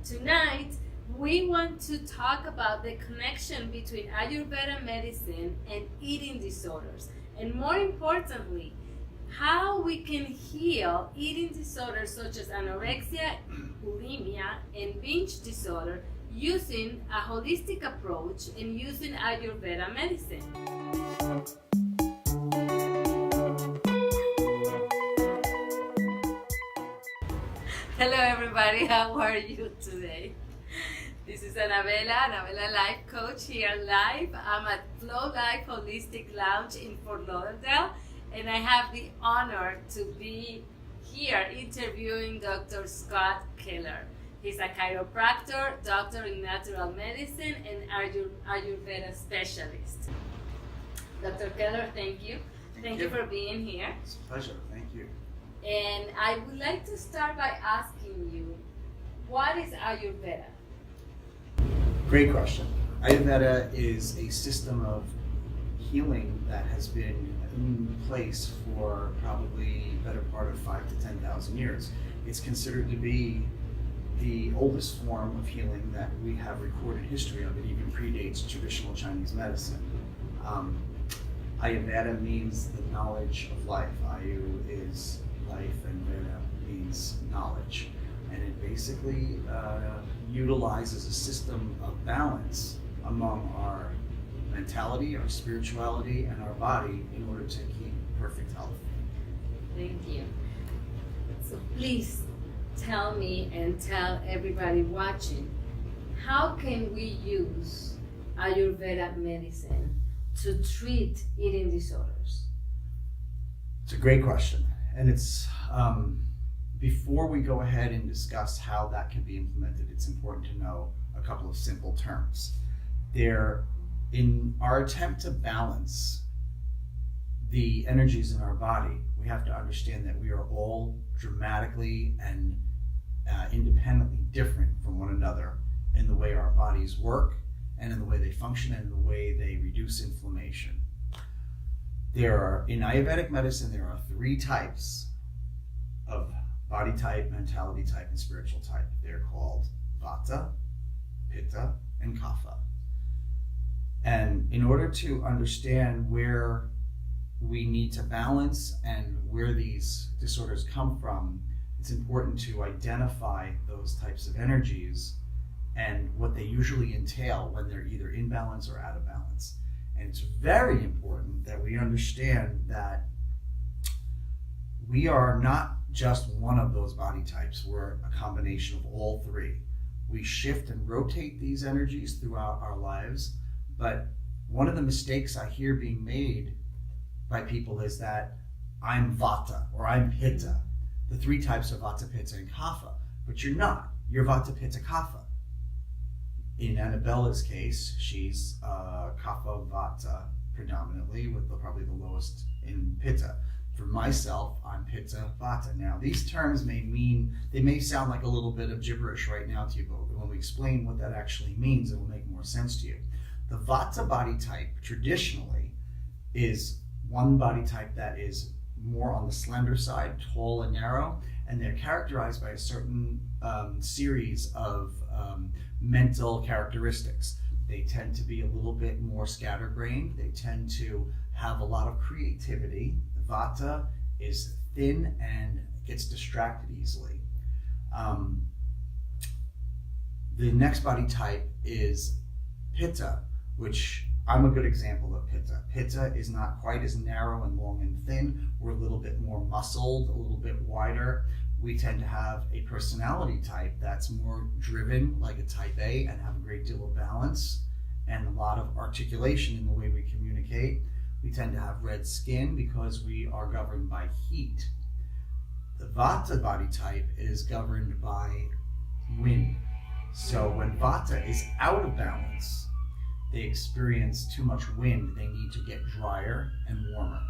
Tonight, we want to talk about the connection between Ayurveda medicine and eating disorders, and more importantly, how we can heal eating disorders such as anorexia, bulimia, and binge disorder using a holistic approach and using Ayurveda medicine. Hello everybody, how are you today? This is Anabella Life Coach here live. I'm at Flow Life Holistic Lounge in Fort Lauderdale, and I have the honor to be here interviewing Dr. Scott Keller. He's a chiropractor, doctor in natural medicine, and Ayurveda specialist. Dr. Keller, thank you. Thank you for being here. It's a pleasure, thank you. And I would like to start by asking you, what is Ayurveda? Great question. Ayurveda is a system of healing that has been in place for probably the better part of 5,000 to 10,000 years. It's considered to be the oldest form of healing that we have recorded history of. It even predates traditional Chinese medicine. Ayurveda means the knowledge of life. Ayu is life and Veda means knowledge. And it basically utilizes a system of balance among our mentality, our spirituality, and our body in order to keep perfect health. Thank you. So please tell me and tell everybody watching, how can we use Ayurveda medicine to treat eating disorders? It's a great question. And it's, before we go ahead and discuss how that can be implemented, it's important to know a couple of simple terms. In our attempt to balance the energies in our body, we have to understand that we are all dramatically and independently different from one another in the way our bodies work and in the way they function and in the way they reduce inflammation. In Ayurvedic medicine, there are 3 types of body type, mentality type, and spiritual type. They're called Vata, Pitta, and Kapha. And in order to understand where we need to balance and where these disorders come from, it's important to identify those types of energies and what they usually entail when they're either in balance or out of balance. And it's very important that we understand that we are not just one of those body types. We're a combination of all 3. We shift and rotate these energies throughout our lives, but one of the mistakes I hear being made by people is that I'm Vata or I'm Pitta. The 3 types are Vata, Pitta, and Kapha, but you're not. You're Vata, Pitta, Kapha. In Annabella's case, she's Kapha Vata predominantly, with probably the lowest in Pitta. For myself, I'm Pitta Vata. Now, these terms may sound like a little bit of gibberish right now to you, but when we explain what that actually means, it will make more sense to you. The Vata body type traditionally is one body type that is more on the slender side, tall and narrow, and they're characterized by a certain series of mental characteristics. They tend to be a little bit more scatterbrained. They tend to have a lot of creativity. The Vata is thin and gets distracted easily. The next body type is Pitta, which I'm a good example of Pitta. Pitta is not quite as narrow and long and thin. We're a little bit more muscled, a little bit wider. We tend to have a personality type that's more driven, like a type A, and have a great deal of balance and a lot of articulation in the way we communicate. We tend to have red skin because we are governed by heat. The Vata body type is governed by wind. So when Vata is out of balance, they experience too much wind. They need to get drier and warmer.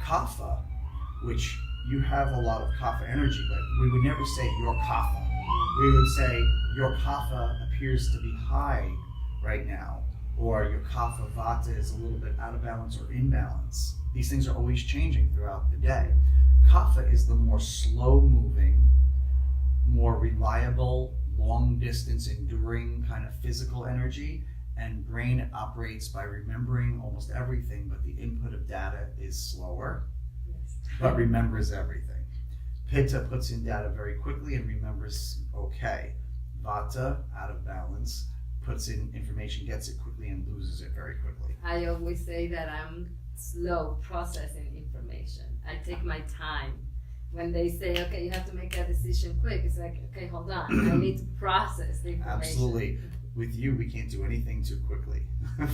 Kapha, which you have a lot of Kapha energy, but we would never say you're Kapha. We would say your Kapha appears to be high right now, or your Kapha Vata is a little bit out of balance or in balance. These things are always changing throughout the day. Kapha is the more slow moving, more reliable, long long distance enduring kind of physical energy, and brain operates by remembering almost everything, but the input of data is slower, but remembers everything. Pitta puts in data very quickly and remembers okay. Vata, out of balance, puts in information, gets it quickly, and loses it very quickly. I always say that I'm slow processing information. I take my time. When they say, okay, you have to make a decision quick, it's like, okay, hold on. I need to process the information. Absolutely. With you, we can't do anything too quickly.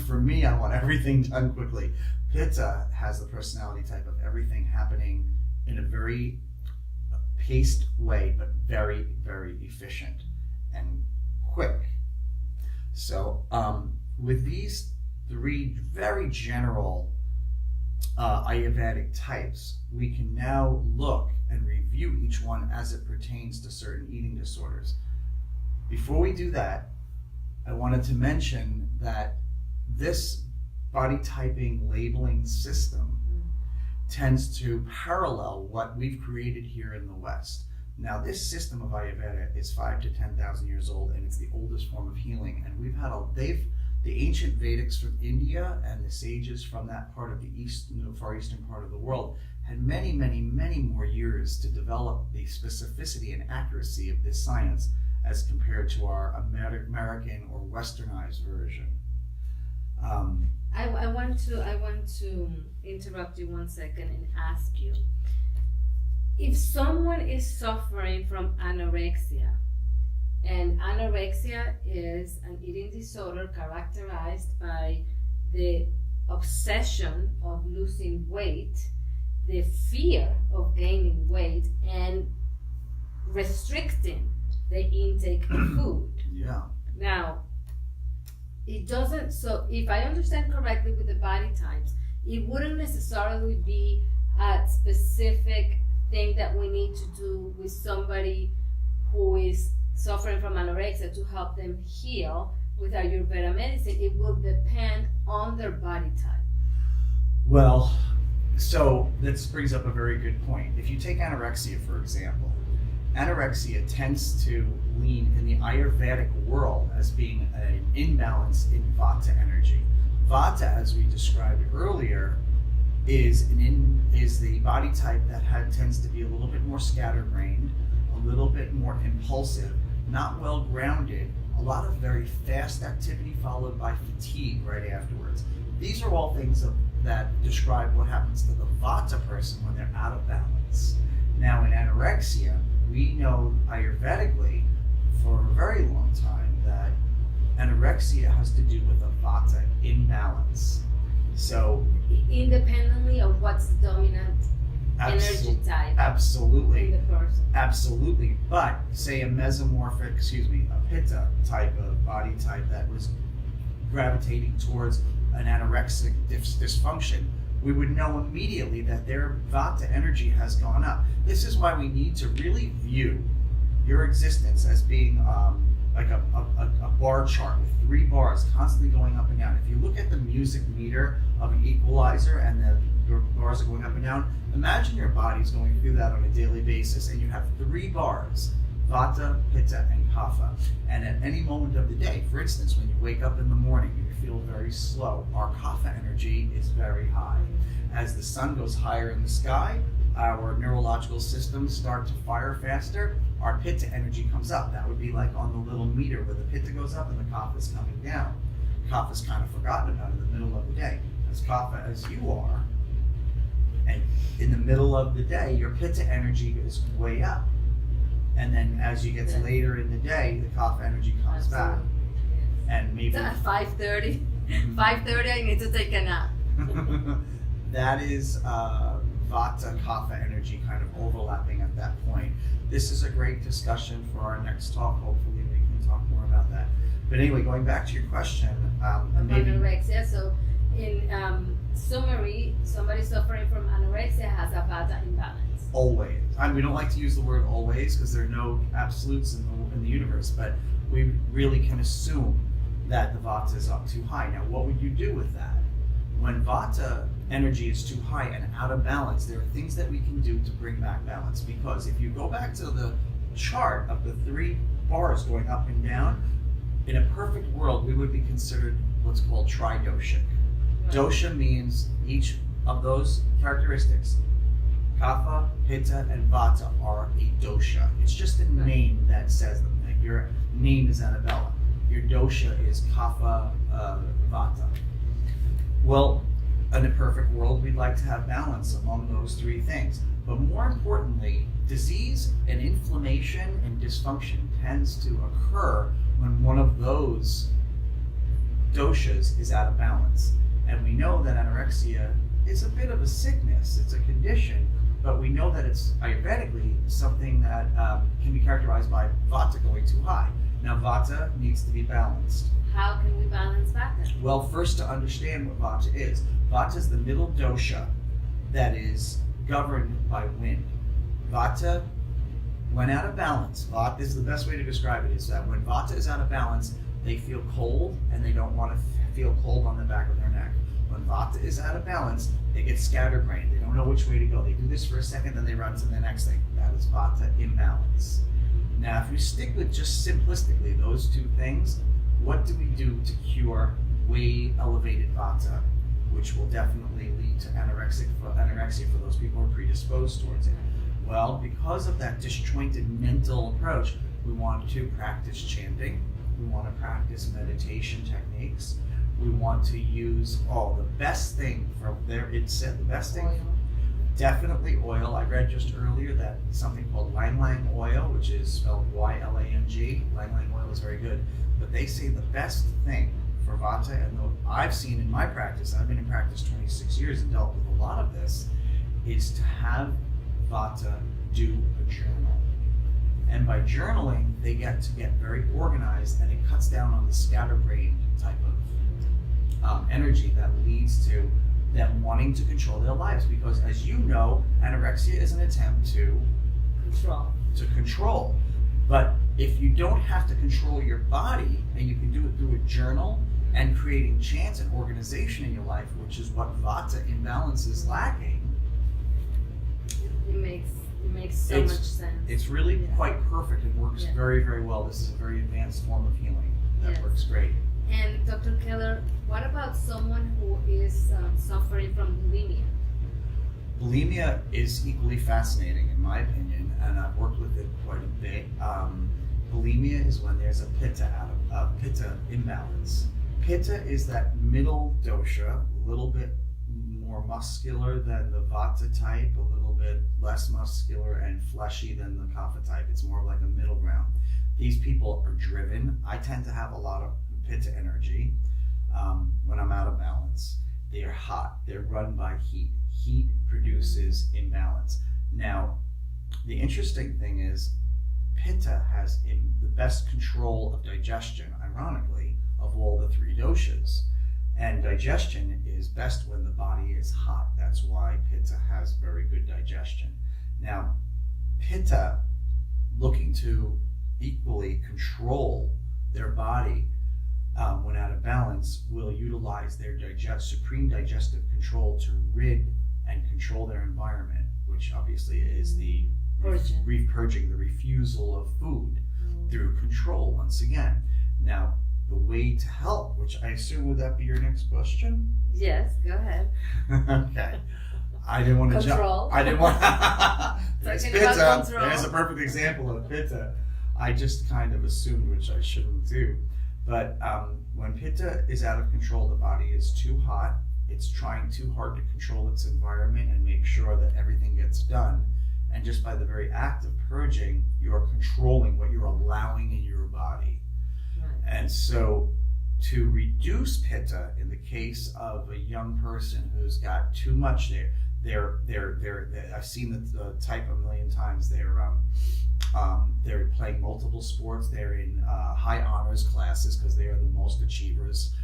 For me, I want everything done quickly. Pitta has the personality type of everything happening in a very paced way, but very, very efficient and quick. So with these three very general Ayurvedic types, we can now look and review each one as it pertains to certain eating disorders. Before we do that, I wanted to mention that this body typing labeling system tends to parallel what we've created here in the West. Now, this system of Ayurveda is 5,000 to 10,000 years old, and it's the oldest form of healing. And the ancient Vedics from India and the sages from that part of the far eastern part of the world had many, many, many more years to develop the specificity and accuracy of this science as compared to our American or Westernized version. I want to interrupt you 1 second and ask you, if someone is suffering from anorexia, and anorexia is an eating disorder characterized by the obsession of losing weight, the fear of gaining weight, and restricting the intake of food. Yeah. Now, it doesn't, so if I understand correctly with the body types, it wouldn't necessarily be a specific thing that we need to do with somebody who is suffering from anorexia to help them heal with Ayurveda medicine. It will depend on their body type. Well, so this brings up a very good point. If you take anorexia, for example, anorexia tends to lean in the Ayurvedic world as being an imbalance in Vata energy. Vata, as we described earlier, is the body type that tends to be a little bit more scatterbrained, a little bit more impulsive, not well grounded, a lot of very fast activity followed by fatigue right afterwards. These are all things that describe what happens to the Vata person when they're out of balance. Now in anorexia, we know Ayurvedically for a very long time that anorexia has to do with a Vata imbalance. So independently of what's the dominant energy type absolutely in the person. Absolutely. But say a Pitta type of body type that was gravitating towards an anorexic dysfunction, we would know immediately that their Vata energy has gone up. This is why we need to really view your existence as being like a bar chart with 3 bars constantly going up and down. If you look at the music meter of an equalizer and your bars are going up and down, imagine your body's going through that on a daily basis and you have 3 bars, Vata, Pitta, and Kapha. And at any moment of the day, for instance, when you wake up in the morning and you feel very slow, our Kapha energy is very high. As the sun goes higher in the sky, our neurological systems start to fire faster, our Pitta energy comes up. That would be like on the little meter where the Pitta goes up and the Kapha is coming down. Kapha is kind of forgotten about in the middle of the day. As Kapha as you are, and in the middle of the day, your Pitta energy is way up. And then as you get to later in the day, the Kapha energy comes back. And maybe at 5:30, 5:30 I need to take a nap. That is Vata Kapha energy kind of overlapping at that point. This is a great discussion for our next talk. Hopefully we can talk more about that. But anyway, going back to your question, anorexia. So in summary, somebody suffering from anorexia has a Vata imbalance. Always. We don't like to use the word always because there are no absolutes in the universe, but we really can assume that the Vata is up too high. Now, what would you do with that? When Vata energy is too high and out of balance, there are things that we can do to bring back balance. Because if you go back to the chart of the 3 bars going up and down. In a perfect world, we would be considered what's called tridoshic. Dosha means each of those characteristics. Kapha, Pitta, and Vata are a dosha. It's just a name that says them. Like your name is Annabella. Your dosha is Kapha, Vata. Well, in a perfect world, we'd like to have balance among those three things. But more importantly, disease and inflammation and dysfunction tends to occur when one of those doshas is out of balance. And we know that anorexia is a bit of a sickness, it's a condition, but we know that it's Ayurvedically something that can be characterized by Vata going too high. Now Vata needs to be balanced. How can we balance Vata? Well, first to understand what Vata is. Vata is the middle dosha that is governed by wind. Vata, when out of balance, Vata, this is the best way to describe it, is that when Vata is out of balance, they feel cold and they don't want to feel cold on the back of their neck. When Vata is out of balance, they get scatterbrained. They don't know which way to go. They do this for a second, then they run to the next thing. That is Vata imbalance. Now, if we stick with just simplistically those two things, what do we do to cure way elevated Vata, which will definitely lead to anorexia for those people who are predisposed towards it? Well, because of that disjointed mental approach, we want to practice chanting. We want to practice meditation techniques. We want to use the best thing from there. It said the best thing. Oil. Definitely oil. I read just earlier that something called Lang Lang oil, which is spelled Y-L-A-N-G. Lang Lang oil is very good. But they say the best thing for Vata, and I've seen in my practice, I've been in practice 26 years and dealt with a lot of this, is to have Vata do a journal. And by journaling, they get very organized, and it cuts down on the scatterbrained type of energy that leads to them wanting to control their lives. Because as you know, anorexia is an attempt to control. But if you don't have to control your body, and you can do it through a journal and creating chance and organization in your life, which is what Vata imbalance is lacking, It makes so much sense. It's really quite perfect. It works very, very well. This is a very advanced form of healing that works great. And Dr. Keller, what about someone who is suffering from bulimia? Bulimia is equally fascinating in my opinion, and I've worked with it quite a bit. Bulimia is when there's a pitta imbalance. Pitta is that middle dosha, a little bit more muscular than the Vata type, a little bit less muscular and fleshy than the Kapha type. It's more like a middle ground. These people are driven. I tend to have a lot of Pitta energy when I'm out of balance. They are hot. They're run by heat. Heat produces imbalance. Now, the interesting thing is Pitta has the best control of digestion, ironically, of all the three doshas. And digestion is best when the body is hot. That's why Pitta has very good digestion. Now, Pitta, looking to equally control their body when out of balance, will utilize their supreme digestive control to rid and control their environment, which obviously is the purging, the refusal of food through control once again. Now, the way to help, which I assume would that be your next question? Yes, go ahead. Okay. I didn't want to jump. I didn't want There's Pitta. There's a perfect example of Pitta. I just kind of assumed, which I shouldn't do. But when Pitta is out of control, the body is too hot. It's trying too hard to control its environment and make sure that everything gets done. And just by the very act of purging, you're controlling what you're allowing in your body. Right. And so to reduce Pitta, in the case of a young person who's got too much I've seen the type a million times. They're playing multiple sports. They're in high honors classes because they are the most achievers,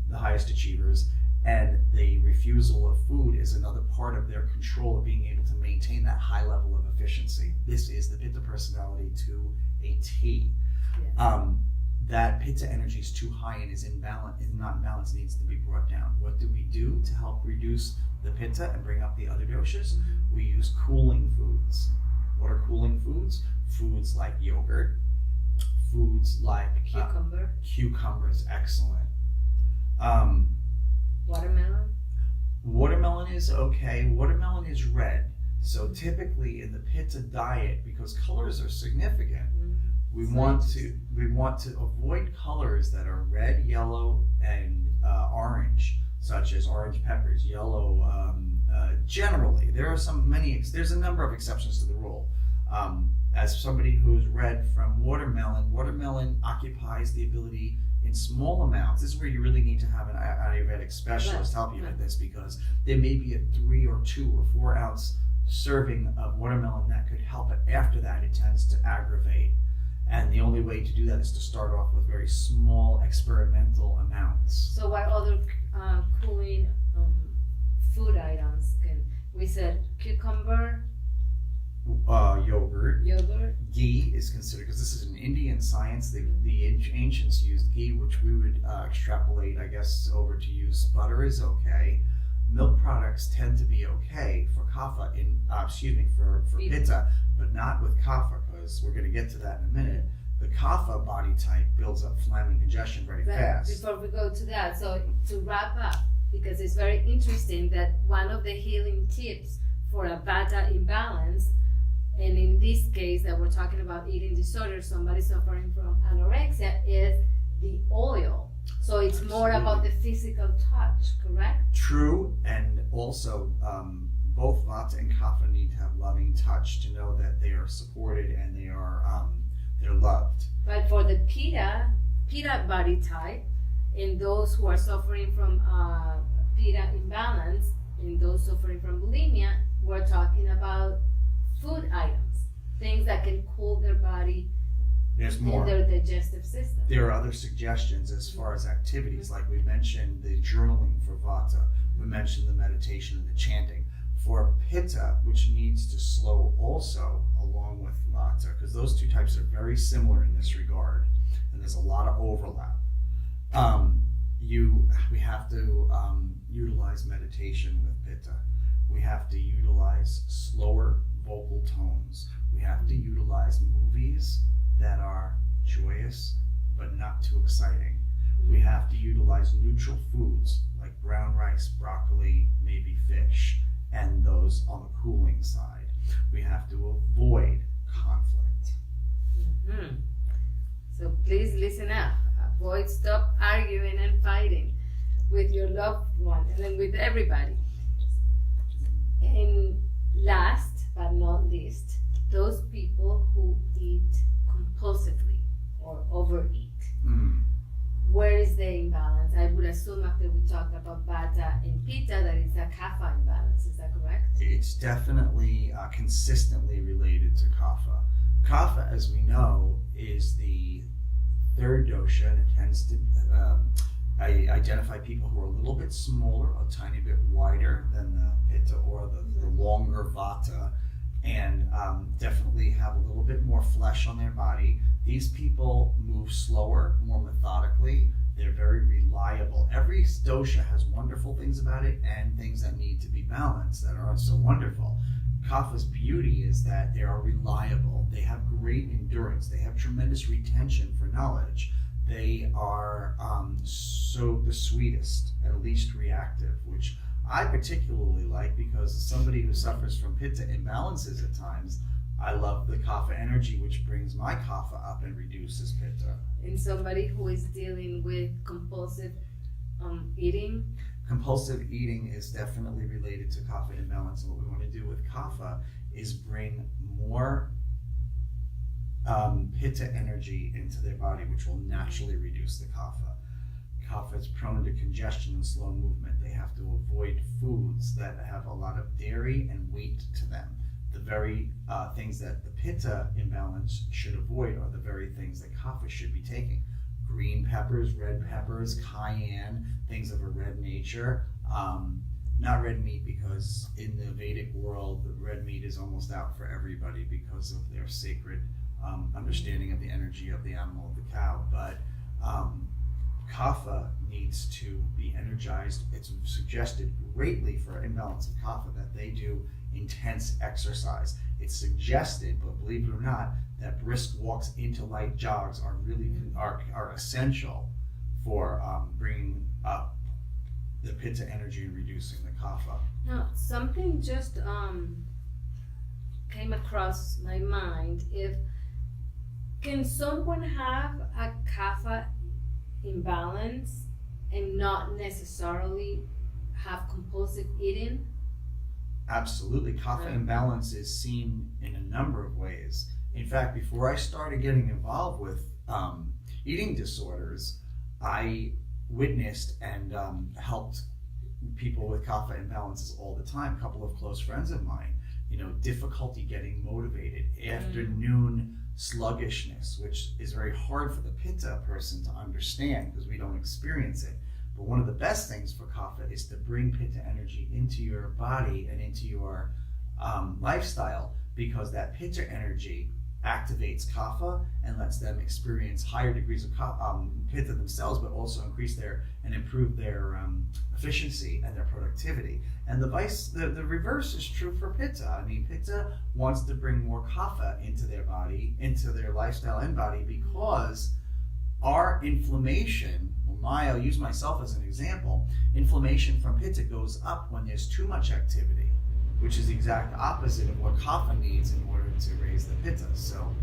the highest achievers. And the refusal of food is another part of their control of being able to maintain that high level of efficiency. This is the Pitta personality to a T. Yeah. That Pitta energy is too high and is not in balance, needs to be brought down. What do we do to help reduce the Pitta and bring up the other doshas? We use cooling foods. What are cooling foods? Foods like yogurt, foods like Cucumber. is excellent. Um, Watermelon. Watermelon is okay. Watermelon is red. So typically in the Pitta diet, because colors are significant, we want to avoid colors that are red, yellow, and orange, such as orange peppers, yellow. Generally, there's a number of exceptions to the rule. As somebody who's read from watermelon occupies the ability in small amounts. This is where you really need to have an Ayurvedic specialist help you with this, because there may be a 3 or 2 or 4 ounce serving of watermelon that could help it. After that, it tends to aggravate. And the only way to do that is to start off with very small experimental amounts. So what other cooling food items we said cucumber, Yogurt. Ghee is considered, because this is an Indian science, the ancients used ghee, which we would extrapolate, I guess, over to use. Butter is okay. Milk products tend to be okay for kapha, for pitta, but not with kapha, because we're going to get to that in a minute. The kapha body type builds up phlegm and congestion very fast. Before we go to that, so to wrap up, because it's very interesting that one of the healing tips for a vata imbalance, and in this case that we're talking about eating disorder, somebody suffering from anorexia, is the oil. So it's more about the physical touch, correct? True, and also both vata and kapha need to have loving touch to know that they are supported and they're loved. But for the pitta body type, in those who are suffering from pitta imbalance, in those suffering from bulimia, we're talking about food items, things that can cool their body. There's more. In their digestive system. There are other suggestions as far as activities, like we mentioned the journaling for vata, we mentioned the meditation and the chanting. For pitta, which needs to slow also along with vata, because those two types are very similar in this regard, and there's a lot of overlap. We have to utilize meditation with pitta. We have to utilize slower vocal tones. We have to utilize movies that are joyous but not too exciting. We have to utilize neutral foods like brown rice, broccoli, maybe fish, and those on the cooling side. We have to avoid conflict. So please listen up. Stop arguing and fighting with your loved one and then with everybody. And last but not least, those people who eat compulsively or overeat. Where is the imbalance? I would assume after we talked about vata and pitta that it's a kapha imbalance. Is that correct? It's definitely consistently related to kapha. Kapha, as we know, is the third dosha, and it tends to identify people who are a little bit smaller, a tiny bit wider than the pitta or the longer vata, and definitely have a little bit more flesh on their body. These people move slower, more methodically. They're very reliable. Every dosha has wonderful things about it and things that need to be balanced that aren't so wonderful. Kapha's beauty is that they are reliable. They have great endurance. They have tremendous retention for knowledge. They are so the sweetest and least reactive, which I particularly like, because as somebody who suffers from pitta imbalances at times, I love the kapha energy, which brings my kapha up and reduces pitta. And somebody who is dealing with compulsive eating? Compulsive eating is definitely related to kapha imbalance. And what we want to do with kapha is bring more pitta energy into their body, which will naturally reduce the kapha. Kapha is prone to congestion and slow movement. They have to avoid foods that have a lot of dairy and wheat to them. The very things that the pitta imbalance should avoid are the very things that kapha should be taking. Green peppers, red peppers, cayenne, things of a red nature. Not red meat, because in the Vedic world, the red meat is almost out for everybody because of their sacred understanding of the energy of the animal, of the cow. But kapha needs to be energized. It's suggested greatly for imbalance of kapha that they do intense exercise. it's suggested, but believe it or not, that brisk walks into light jogs are really are essential for bringing up the pitta energy and reducing the kapha. Now, something just came across my mind. Can someone have a kapha imbalance and not necessarily have compulsive eating? Absolutely. Kapha imbalance is seen in a number of ways. In fact, before I started getting involved with eating disorders, I witnessed and helped people with kapha imbalances all the time. A couple of close friends of mine, difficulty getting motivated, afternoon sluggishness, which is very hard for the pitta person to understand because we don't experience it. But one of the best things for kapha is to bring pitta energy into your body and into your lifestyle, because that pitta energy activates kapha and lets them experience higher degrees of pitta themselves, but also increase and improve their efficiency and their productivity. And the reverse is true for pitta. I mean, pitta wants to bring more kapha into their body, into their lifestyle and body, because our inflammation, I'll use myself as an example, inflammation from pitta goes up when there's too much activity, which is the exact opposite of what kapha needs in order to raise the pitta. So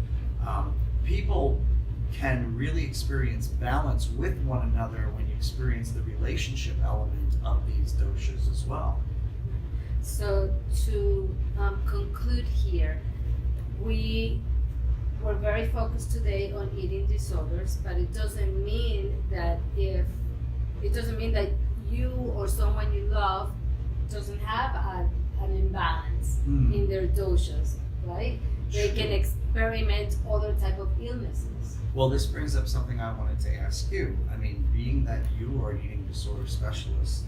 people can really experience balance with one another when you experience the relationship element of these doshas as well. So to conclude here, we were very focused today on eating disorders, but it doesn't mean that you or someone you love doesn't have an imbalance in their doshas, right? They can experiment other type of illnesses. Well, this brings up something I wanted to ask you. I mean, being that you are an eating disorder specialist,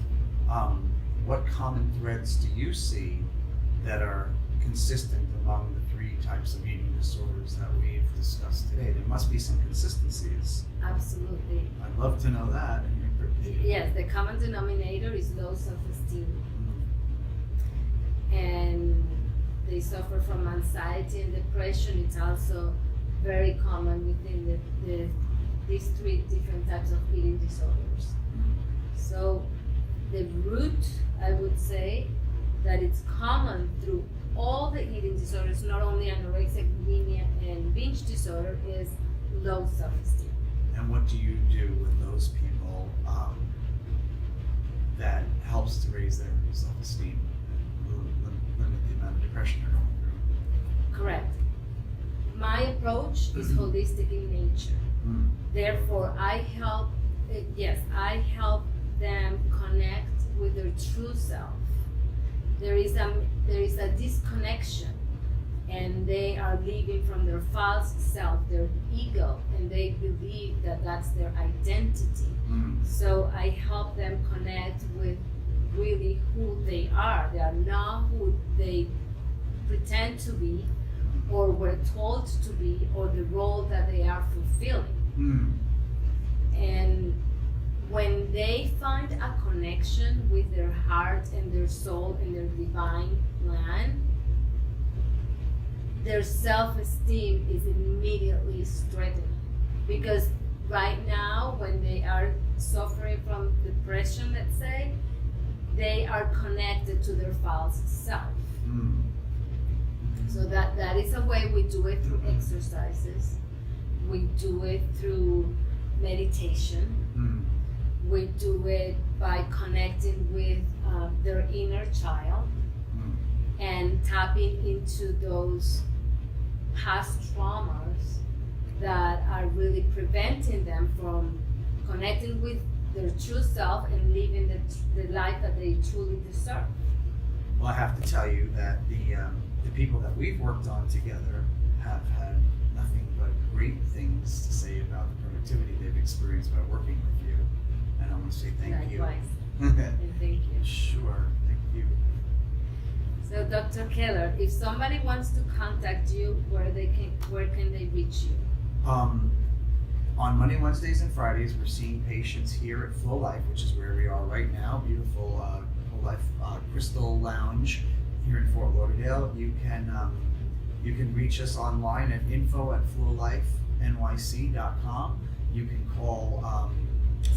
what common threads do you see that are consistent among the three types of eating disorders that we've discussed today? There must be some consistencies. Absolutely. I'd love to know that. Yes, the common denominator is low self-esteem. And they suffer from anxiety and depression. It's also very common within these three different types of eating disorders. So the root, I would say, that it's common through all the eating disorders, not only anorexia, bulimia, and binge disorder, is low self-esteem. And what do you do with those people that helps to raise their self-esteem and limit the amount of depression they're going through? Correct. My approach is holistic in nature. Therefore, I help them connect with their true self. There is a disconnection, and they are living from their false self, their ego, and they believe that that's their identity. So I help them connect with really who they are. They are not who they pretend to be, or were told to be, or the role that they are fulfilling. And when they find a connection with their heart and their soul and their divine plan, their self-esteem is immediately strengthened. Because right now, when they are suffering from depression, let's say, they are connected to their false self. So that is a way we do it through exercises. We do it through meditation. We do it by connecting with their inner child and tapping into those past traumas that are really preventing them from connecting with their true self and living the life that they truly deserve. Well, I have to tell you that the people that we've worked on together have had nothing but great things to say about the productivity they've experienced by working with you. And I want to say thank you. Likewise. And thank you. Sure, thank you. So, Dr. Keller, if somebody wants to contact you, where can they reach you? On Monday, Wednesdays, and Fridays, we're seeing patients here at Flow Life, which is where we are right now. Beautiful Flow Life Crystal Lounge here in Fort Lauderdale. You can You can reach us online at info@flowlifenyc.com. You can call,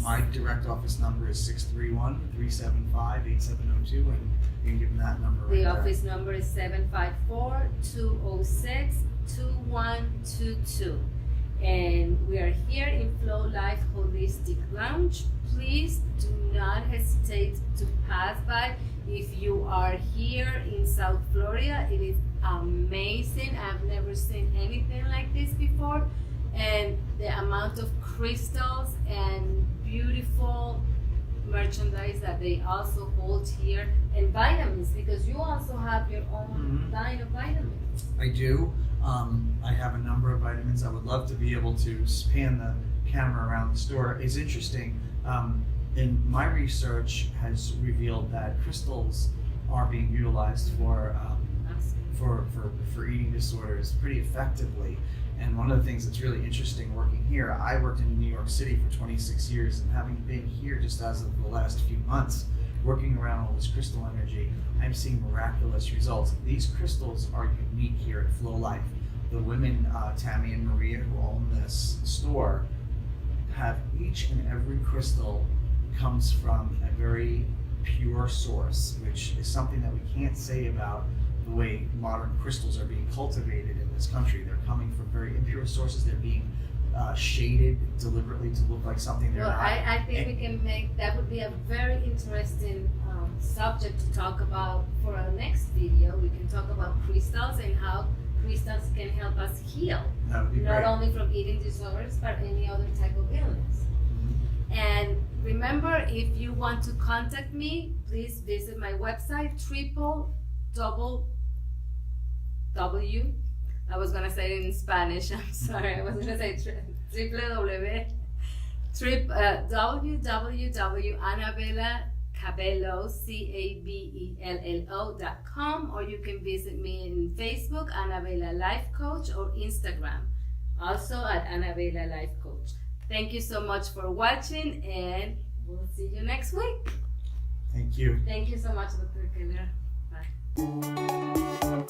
my direct office number is 631-375-8702, and you can give them that number right The there. office number is 754-206-2122. And we are here in Flow Life Holistic Lounge. Please do not hesitate to pass by. If you are here in South Florida, it is amazing. I've never seen anything like this before. And the amount of crystals and beautiful merchandise that they also hold here, and vitamins, because you also have your own line of vitamins. I do. I have a number of vitamins. I would love to be able to span the camera around the store. It's interesting. And my research has revealed that crystals are being utilized for eating disorders pretty effectively. And one of the things that's really interesting working here, I worked in New York City for 26 years, and having been here just as of the last few months, working around all this crystal energy, I'm seeing miraculous results. These crystals are unique here at Flow Life. The women, Tammy and Maria, who own this store, have each and every crystal comes from a very pure source, which is something that we can't say about the way modern crystals are being cultivated in this country. They're coming from very impure sources. They're being shaded deliberately to look like something they're Well, not. I think we can make that would be a very interesting subject to talk about for our next video. We can talk about crystals and how crystals can help us heal, That would be not great. only from eating disorders, but any other type of illness. And remember, if you want to contact me, please visit my website, www. I was gonna say it in Spanish. I'm sorry. I was gonna say www.annabellacabello.com, or you can visit me in Facebook, Annabella Life Coach, or Instagram, also at Annabella Life Coach. Thank you so much for watching, and we'll see you next week. Thank you. Thank you so much, Dr. Keller. Bye.